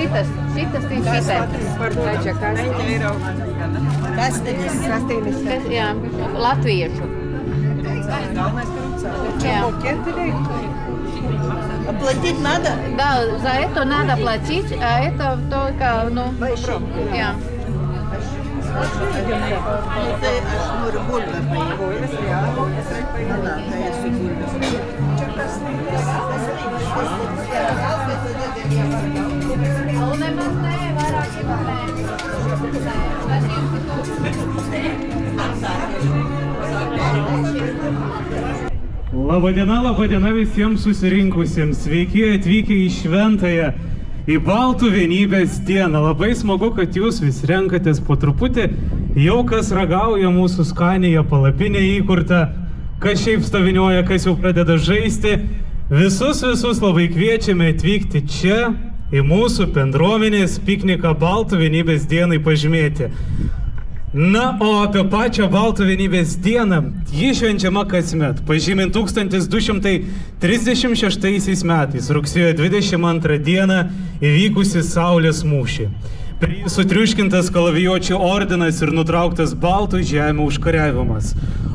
šitas tai šitas. Čia kas? Kastinis. Jā, latviešu. Jā. Платить надо? Да, за это надо платить, а это только, ну, jā. Tai aš noriu bulvę paimti. Na, tai esu bulvę. Labadiena visiems susirinkusiems. Sveiki atvykę į šventąją, į Baltų vienybės dieną. Labai smagu, kad jūs vis renkatės po truputį. Jau kas ragauja mūsų skanėje palapinę įkurtą, kas šiaip stavinioja, kas jau pradeda žaisti. Visus labai kviečiame atvykti čia į mūsų bendruomenės pikniką Baltų vienybės dienai pažymėti. Na, o apie pačią Baltų vienybės dieną, ji švenčiama kasmet, pažymint 1236 metais, rugsėjo 22 dieną įvykusi Saulės mūšį. Prie jį sutriuškintas kalavijuočių ordinas ir nutrauktas Baltų žemių užkariavimas.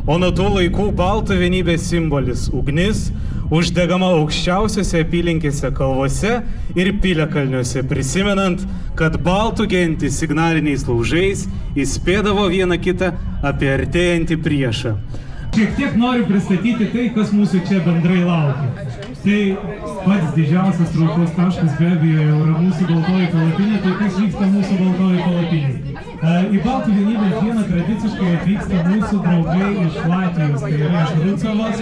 O nuo tų laikų Baltų vienybės simbolis - ugnis, uždegama aukščiausiose apylinkėse kalvose ir piliakalniuose, prisimenant, kad Baltų gentys signaliniais laužais įspėdavo vieną kitą apie artėjantį priešą. Šiek tiek noriu pristatyti tai, kas mūsų čia bendrai laukia. Tai pats didžiausias traukos taškas be abejo jau yra mūsų baltoji palapinė, tai kas vyksta mūsų baltoji palapinė. Į Baltų vienybės dieną tradiciškai atvyksta mūsų draugai iš Latvijos, tai yra iš Rucavos.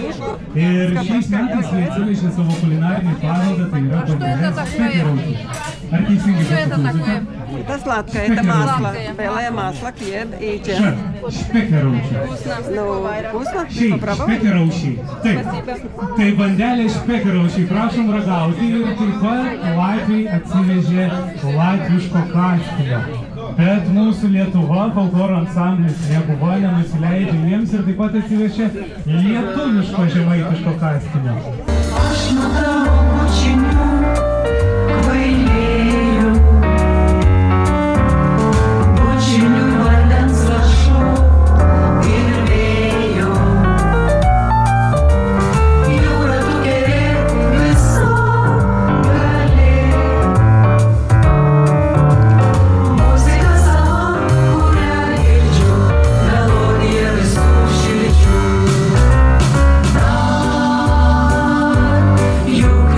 Ir šiais metais jie atsinešė savo kulinarinį paveldą, tai yra bandelės špekeraučių. Ar teisingai pasakysite? Это сладкое, это масло, белое масло, хлеб и джем. Špekeraučių. Ну, вкусно? Šiai, Попробуй. špekeraučiai. Taip, tai bandelė špekeraučiai, prašom ragauti. Ir taip pat Latviai atsivežė latviško kastinio. Bet mūsų Lietuva, folkloro ansamblis nebuvo, nenusileidžia jiems ir taip pat atsivežė lietuviško žemaitiško kastinio. Aš matau pučinių kvailėjų, pučinių vandens lašų ir vėjo. Jūra tu geri viso gali. Muzika savo, kurią girdžiu, melodija visų širdžių. Juk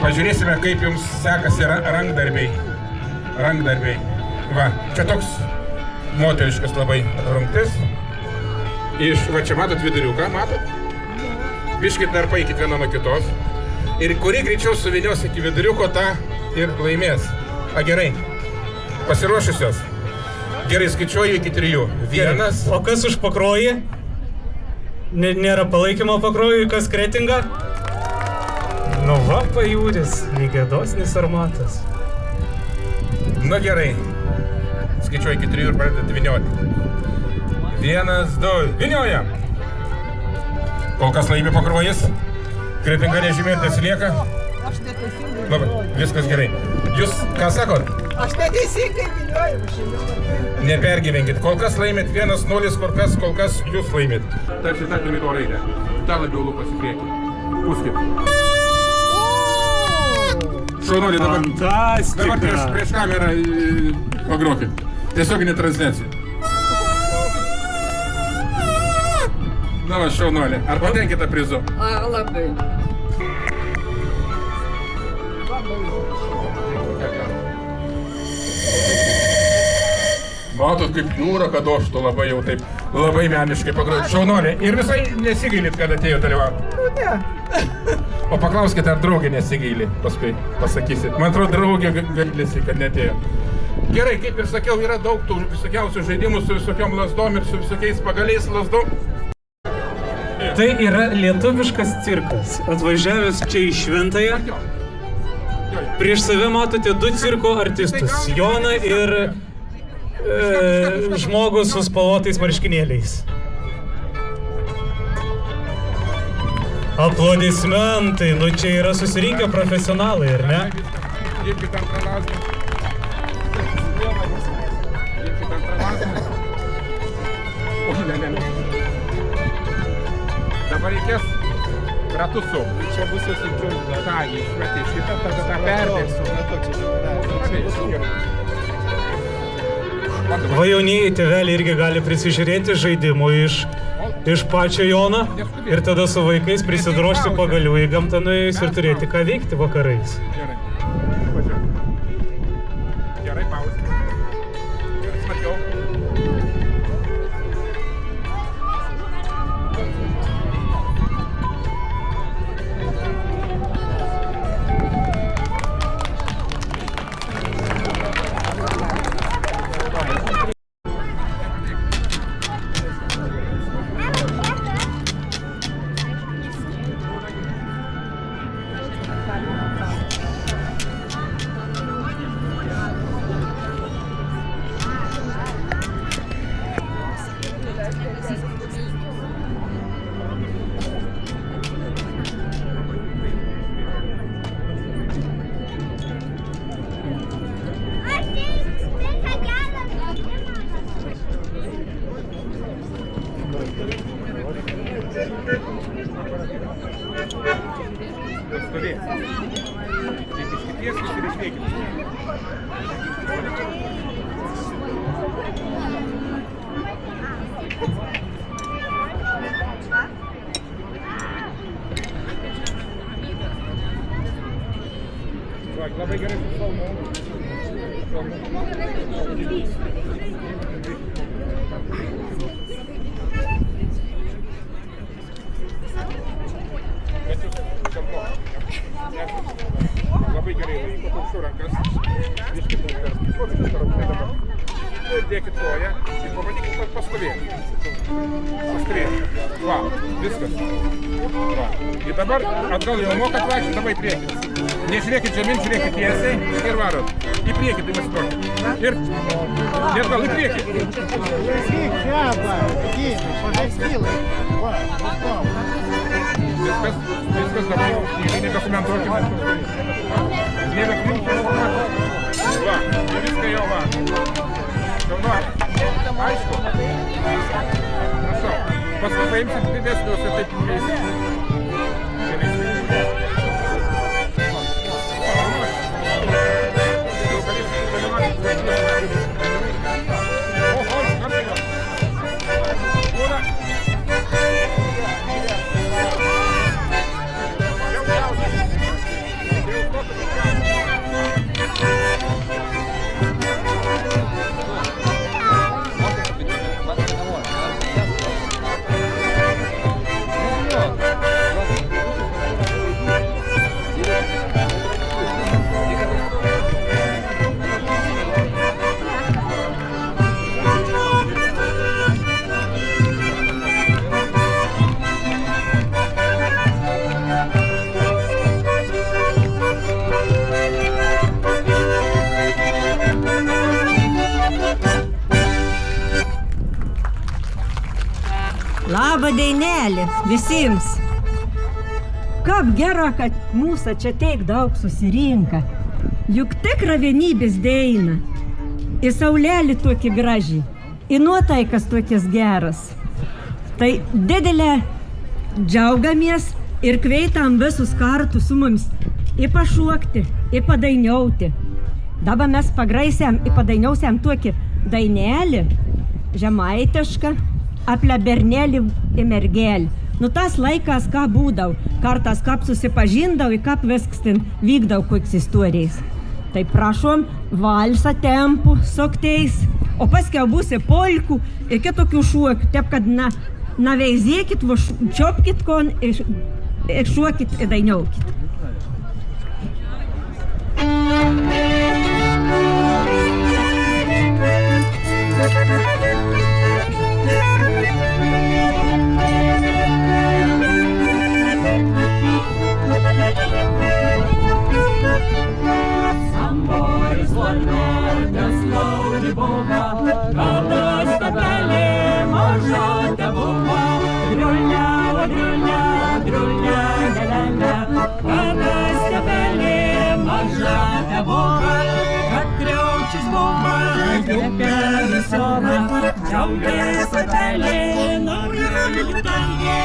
Pažiūrėsime, kaip jums sekasi rankdarbiai. Rankdarbiai. Va, čia toks moteriškas labai rungtis. Va čia matot viduriuką, matot? Biškit dar paikit vieną nuo kitos. Ir kuri greičiau suvinios iki viduriuko, tą ir laimės. A, gerai. Pasiruošusios. Gerai, skaičiuoju iki 3. Vienas. O kas už pakrojį? Nėra palaikymo pakrojui, kas kretinga? Nu va, pajūris, lygiadosnis armatas. Nu gerai. Skaičiuoju iki 3 ir pradedat vynioti. 1, 2, vyniojam. Kol kas laimi pakrojis. Kretinga nežymėtas lieka. Aš neteisingai. Labai, viskas gerai. Jūs ką sakot? Aš neteisingai vilioju. Nepergyvenkit. Kol kas laimit 1-0, kol kas jūs laimit. Tarsi tą limito raidę. Dar labiau lupas į priekį. Pūskit. Šaunuolį dabar. Fantastika. Dabar prieš kamerą pagrokit. Tiesioginė transliacija. Na va, šaunuolį. Ar patenkite prizu? Labai. Matot, kaip jūra, kad oštų labai jau taip, labai meniškai pagroti. Šaunuolė. Ir visai nesigailit, kad atėjo dalyvauti. Ne. O paklauskite, ar draugė nesigaili, paskui pasakysit. Man atrodo, draugė gailisi, kad netėjo. Gerai, kaip ir sakiau, yra daug tų visokiausių žaidimų su visokiom lasdom ir su visokiais pagaliais lasdom. Tai yra lietuviškas cirkas. Atvažiavęs čia į Šventąją. Prieš save matote 2 cirko artistus. Joną ir žmogus su spalvotais marškinėliais. Aplodismentai. Nu čia yra susirinkę profesionalai, ar ne? Dirbkit antrą lasdą. Dirbkit antrą lasdą. O, ne. Dabar reikės ratu su. Čia bus jau sunkiau. Ta, išmetė šitą, tada tą perdėsiu. Va jaunieji tėveliai irgi gali prisižiūrėti žaidimų iš pačio Jono ir tada su vaikais prisidrošti pagalių į gamtą nuėjus ir turėti ką veikti vakarais. Gerai. Gerai, pauzė. Gerai, smarkiau. Pastovėti. Taip iškitieskis ir išveikit. Labai gerai susalmau. Labai gerai laiko, aukščiau rankas. Biškit dabar. Dėkit koją ir pabandykit pastovėti. Pastovėti. Va, viskas. Va. Ir dabar atgal jau mokat vaikščioti, dabar į priekį. Nežiūrėkit žemyn, žiūrėkit tiesiai ir varot. Į priekį tai pasiduokit. Ir atgal į priekį. Viskas dabar jau nebekomentuokime. Nebeklinkime. Va, ir viską jau va. Šaunuolė. Aišku. Prašau. Paskui paimsit didesnius ir taip įveisit. Laba dainelė visiems. Kaip gera, kad mūsų čia tiek daug susirinka. Juk tikra vienybės daina. Į saulelį tokį gražį, į nuotaikas tokias geras. Tai didelė džiaugamės ir kvietam visus kartu su mums į pašokti, į padainiauti. Dabar mes pagraisiam, į padainiausiam tokį dainelį, žemaitišką, apie bernelį į mergelį. Nu tas laikas, ką būdau, kartas kaip susipažindau ir kaip viskas ten vykdau koks istorijas. Tai prašom, valsą tempų sokteis, o paskiau būsi polkų ir kitokių šuokių, taip kad veizėkit, čiopkit kon ir šuokit ir dainiaukit. Samboris Volmerdas laudi buvo, kada stepelė maža tebuvo. Driulne, driulne, nelele, kada stepelė maža tebuvo. Kad kriaučius buvo, kepė visova, džiaugė stepelė, norėjo tangė.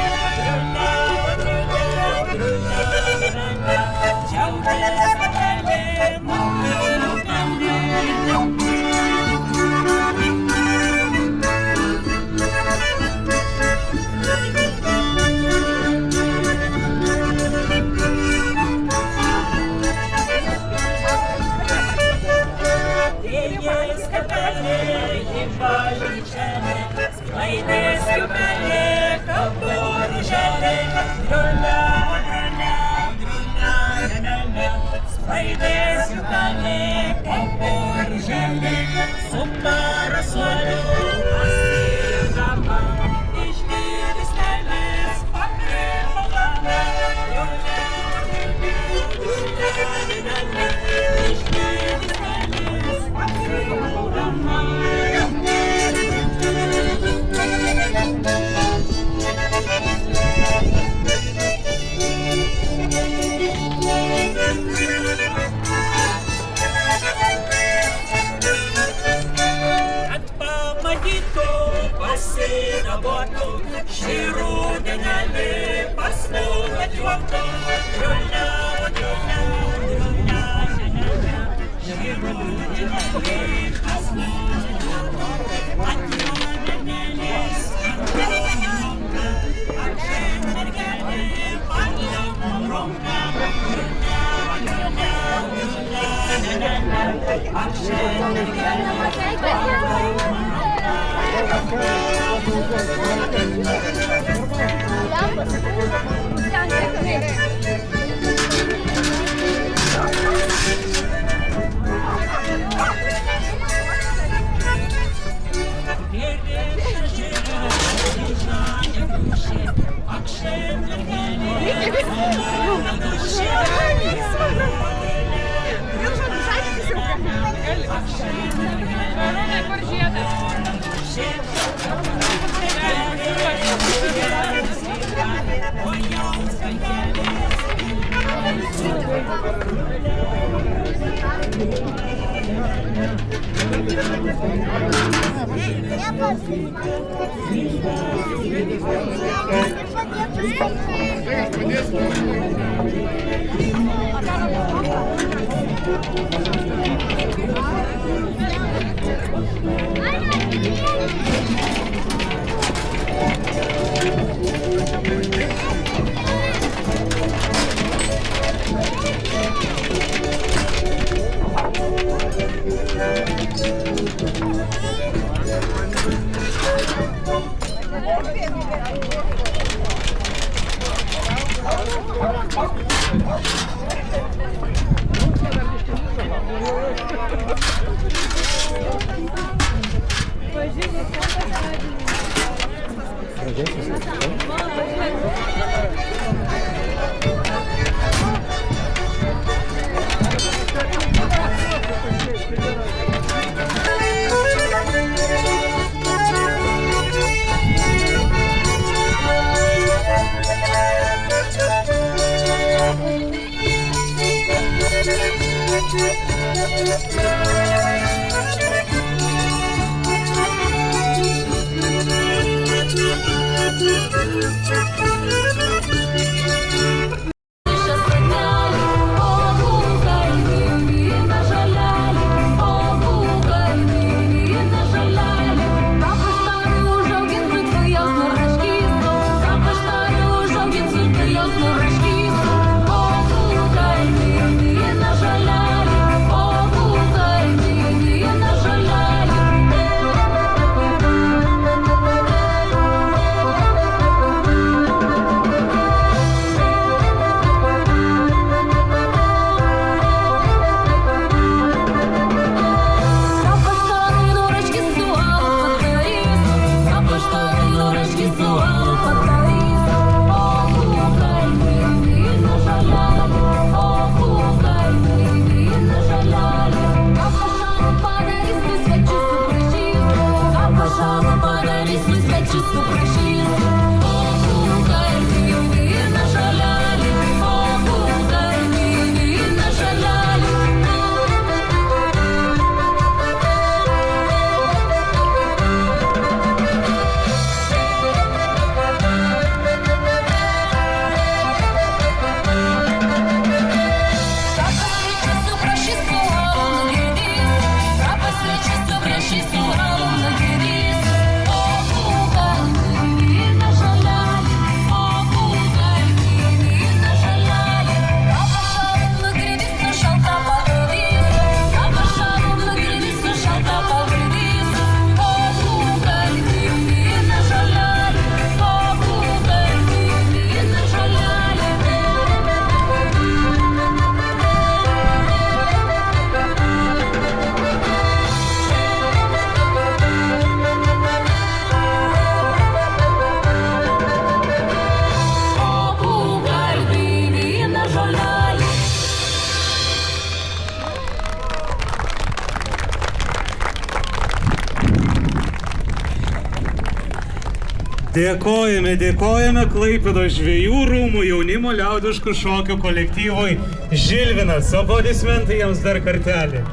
Dėkojame Klaipėdos žvejų rūmų jaunimo liaudiškų šokių kolektyvui Žilvinas. Aplodismentai jiems dar kartelį.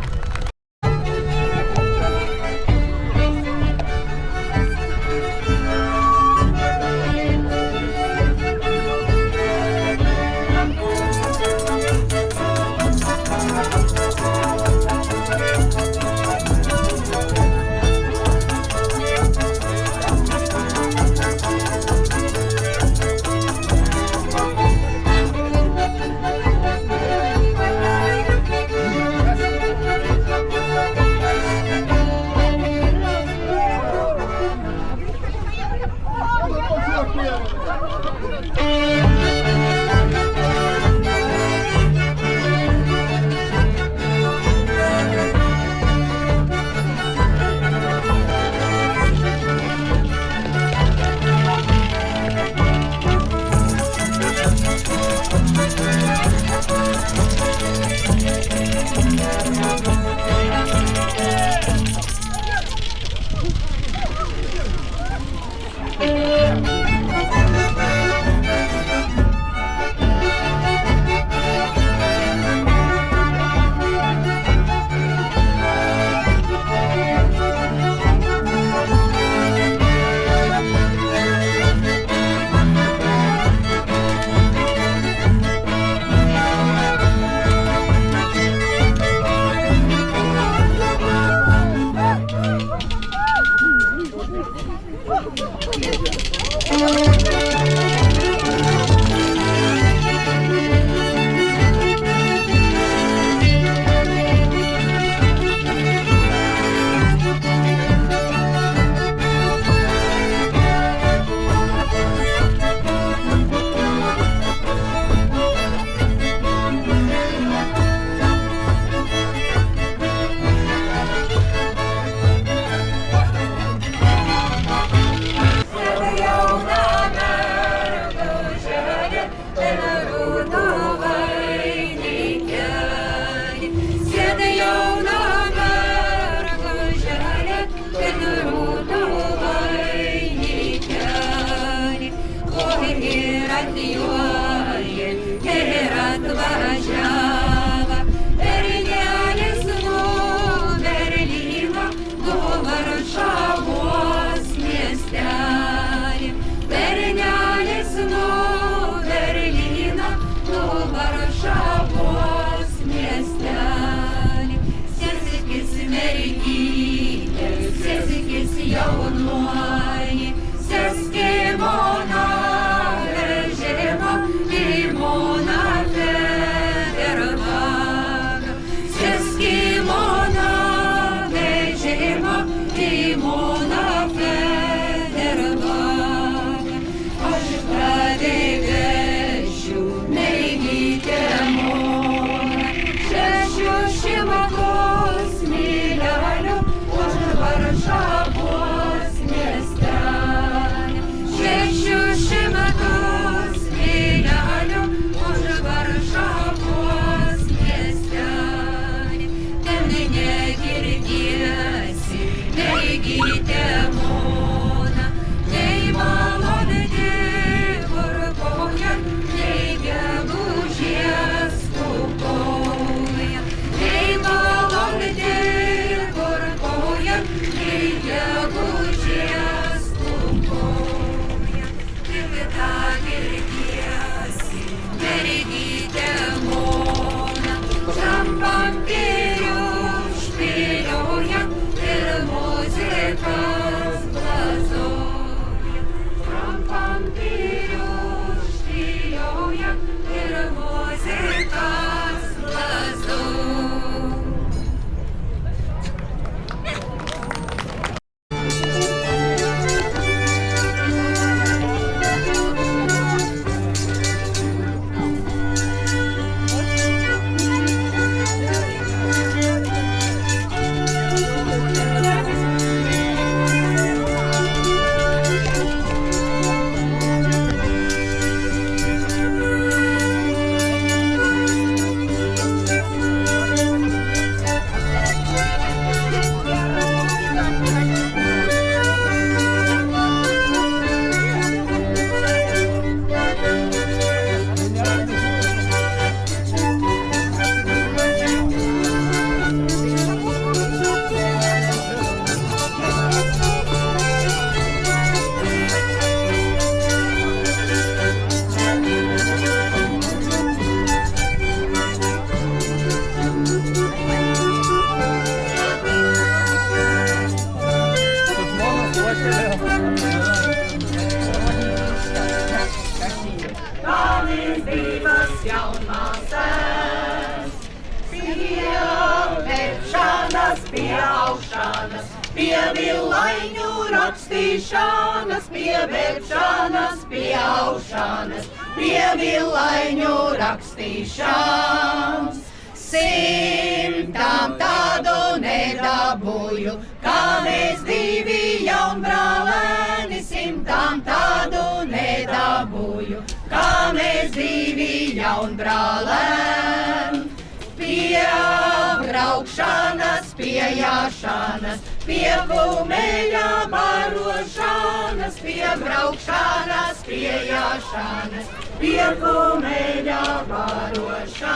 pie villaiņu rakstīšanas, pie bēgšanas, pie aušanas, pie villaiņu rakstīšanas. 100 tādu nedabūju, kā mēs divi jaunbrālēni, 100 tādu nedabūju, kā mēs divi jaunbrālēni. Pie braukšanas, pie jāšanas, pie kumeļa barošanas, pie braukšanas, pie jāšanas, pie kumeļa barošanas.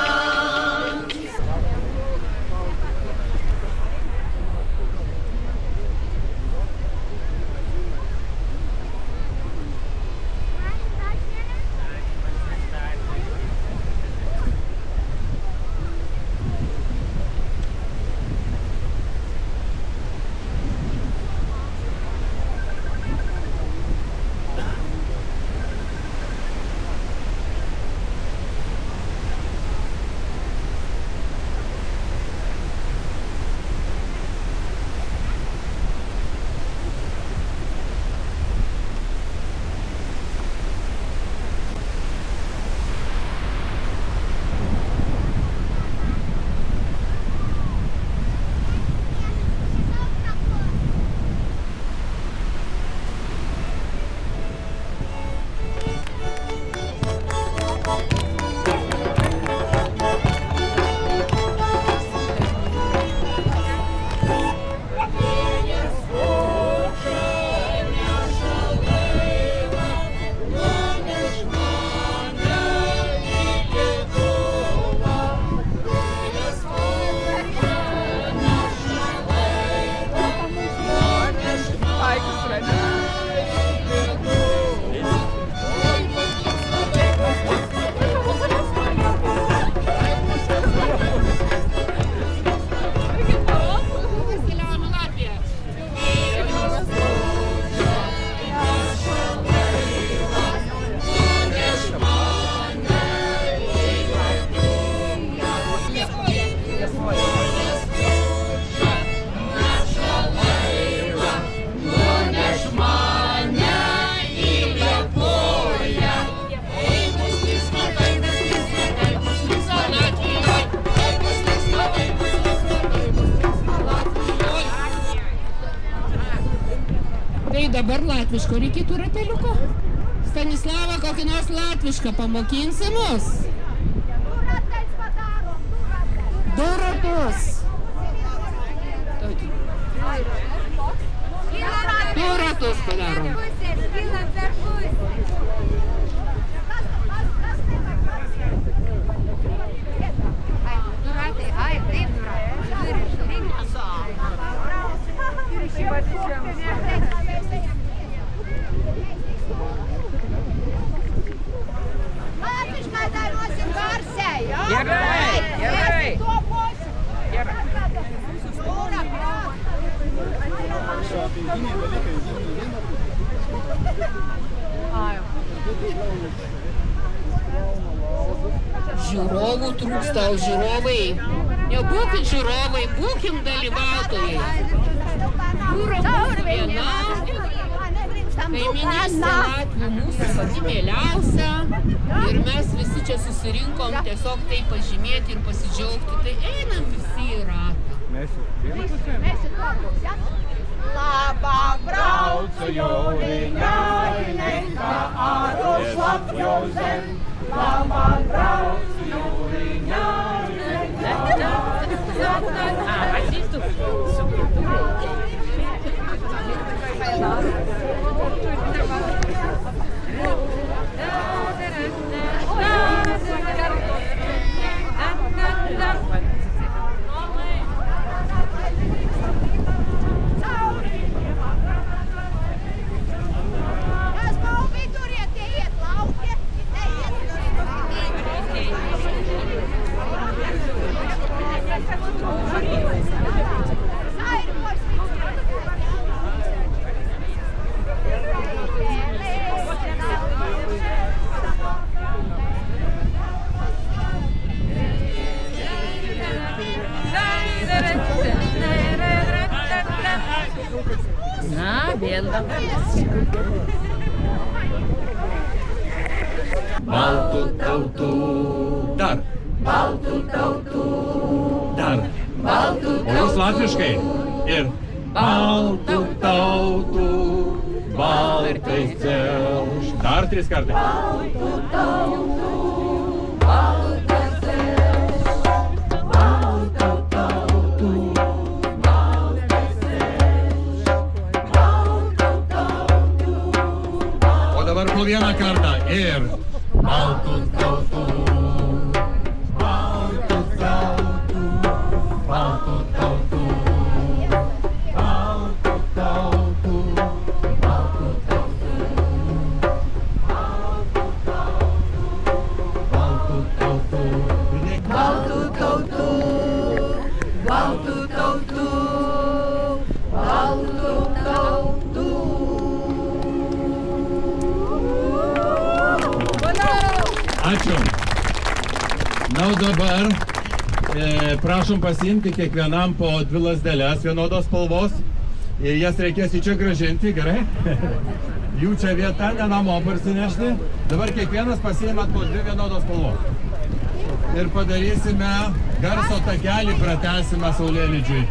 Dabar latviško reikėtų rateliuko. Stanislava, kokį nors latvišką pamokinsi mus? 2 ratus. 2 ratus padarom. Žiūrovų trūksta, o žiūrovai. Nebūkit žiūrovai, būkim dalyvautojai. Jūra mūsų viena, kaiminystė Latvių mūsų pati mieliausia. Ir mes visi čia susirinkom tiesiog tai pažymėti ir pasidžiaugti. Tai einam visi į ratą. Labā braucu jūriņā, nekā ārus lapjo zem. Labā braucu jūriņā, nekā ārus lapjo Kas nav viduriet, tie iet lauki, neiet. Na, vėl dabar. Baltų tautų. Dar. Baltų tautų. Dar. Baltų tautų. O jūs latviškai. Ir. Baltų tautų. Baltai celš. Dar 3 kartai. Baltų tautų. Baltai celš. Baltų tautų. Baltai celš. Baltų tautų. O dabar po vieną kartą. Ir. Baltų tautų. Baltų tautų. Baltų tautų. Baltų tautų. Baltų tautų. Baltų tautų. Baltų tautų. Baltų tautų. Baltų tautų. Ačiū. Na, o dabar prašom pasiimti kiekvienam po 2 lazdeles vienodos spalvos ir jas reikės į čia grąžinti, gerai? Jų čia vieta, ne namo parsinešti. Dabar kiekvienas pasiimat po 2 vienodos spalvos. Ir padarysime garso takelį, pratęsime Saulėlydžiui.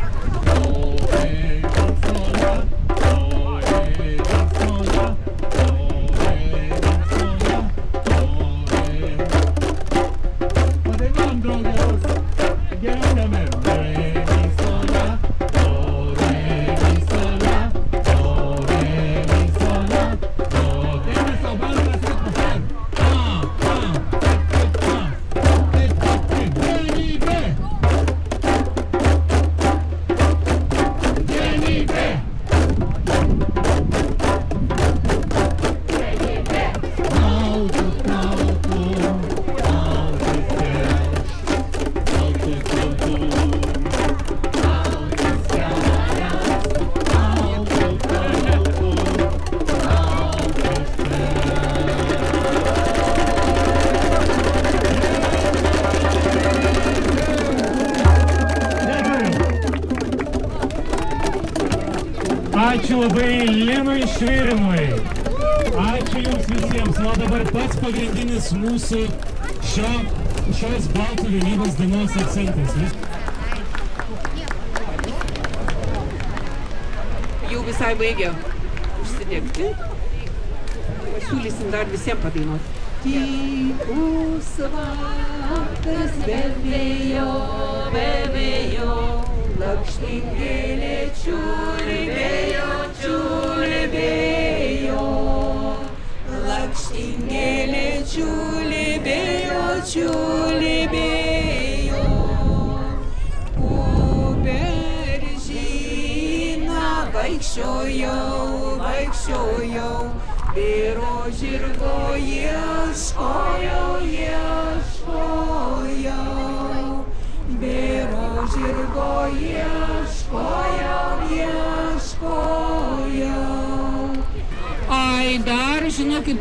Ačiū labai Linui Švirinui. Ačiū jums visiems. O dabar pats pagrindinis mūsų šios Baltų vienybės dienos akcentas. Jau visai baigė užsidegti. Pasiūlysim dar visiems padainuoti. Tykus vakaras vėvėjo, vėvėjo, lakštingėlė čiulbėjo, čiulbėjo. Lakštingėlė čiulbėjo, čiulbėjo. Uberžyną vaikščiojau, vaikščiojau. Vyro žirgo ieškojau, ieškojau. Vyro žirgo ieškojau, ieškojau. Ai, dar, žinokit,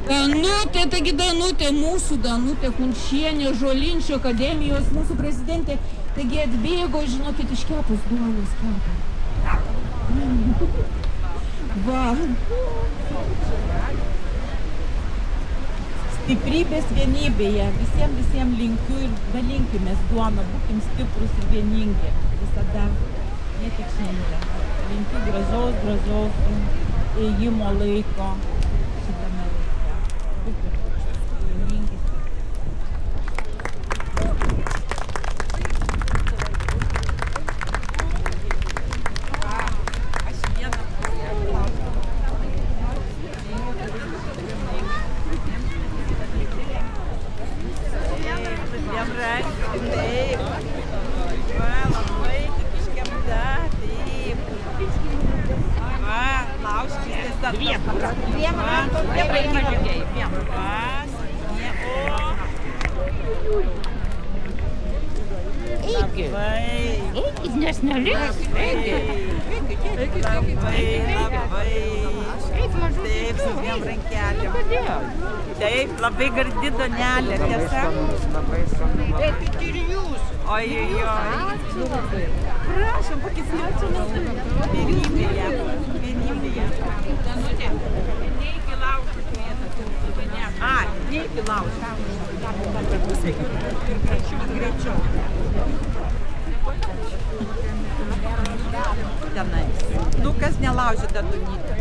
Danutė, taigi Danutė, mūsų Danutė Kunčienė, Žolinčių akademijos, mūsų prezidentė, taigi atbėgo, žinokit, iškepus duonos kepą. Va. Stiprybės vienybėje. Visiems linkiu ir dalinkimės duoną, būkim stiprus ir vieningi. Visada, ne tik šiandien. Linkiu gražaus ėjimo laiko šitame laike. Būkim vieningi. Eikit, nes neliks. Eikit. Taip, su dviem rankelėm. Taip, labai gardi duonelė, tiesa. Eikit ir jūs. Oi. Prašom, pakisnėčiau. Vienybėje. Danutė, neiki laužų kvietą. Neiki laužų. Ir greičiau. Tenai. Kas nelaužė tą Dunytę.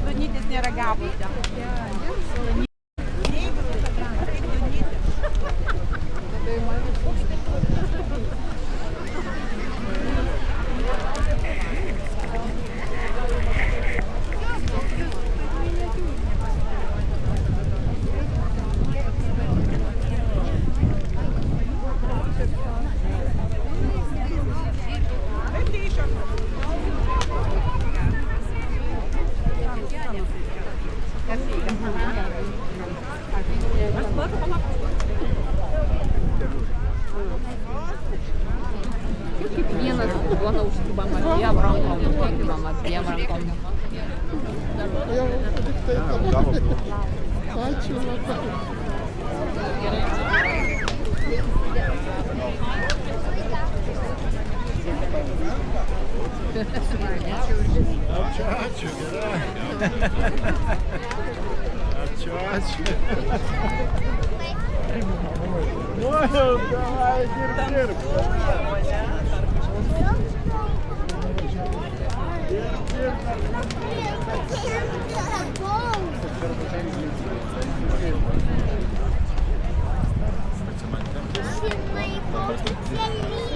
Dunytės nėra gabus. Vienas duona užkibama dviem rankom, užkibama dviem rankom. Ačiū labai. Ačiū, gerai. Ačiū. Nu, davai, dirb. She might go to